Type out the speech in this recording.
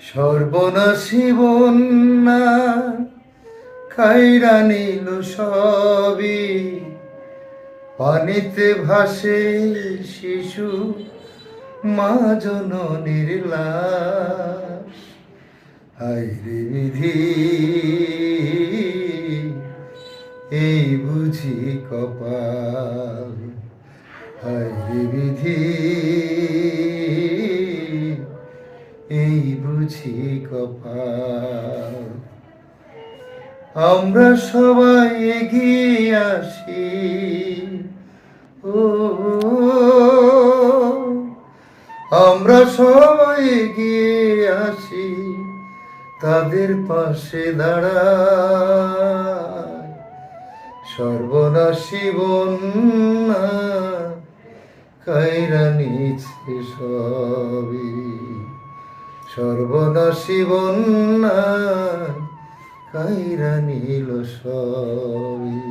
সর্বনাশী বন্যা কাইরা নিল সবই, পানিতে ভাসে শিশু মা জননীর লাশ। হায়রে বিধি, এই বুঝি কপাল। হায়রে বিধি, এই বুঝি কপাল। আমরা সবাই এগিয়ে আসি, ও আমরা সবাই এগিয়ে আসি, তাদের পাশে দাঁড়াই। সর্বনাশী বন্যা কাইরা নিচ্ছে সবই, সর্বনাশী বন্যা কাইরা নিল সবই।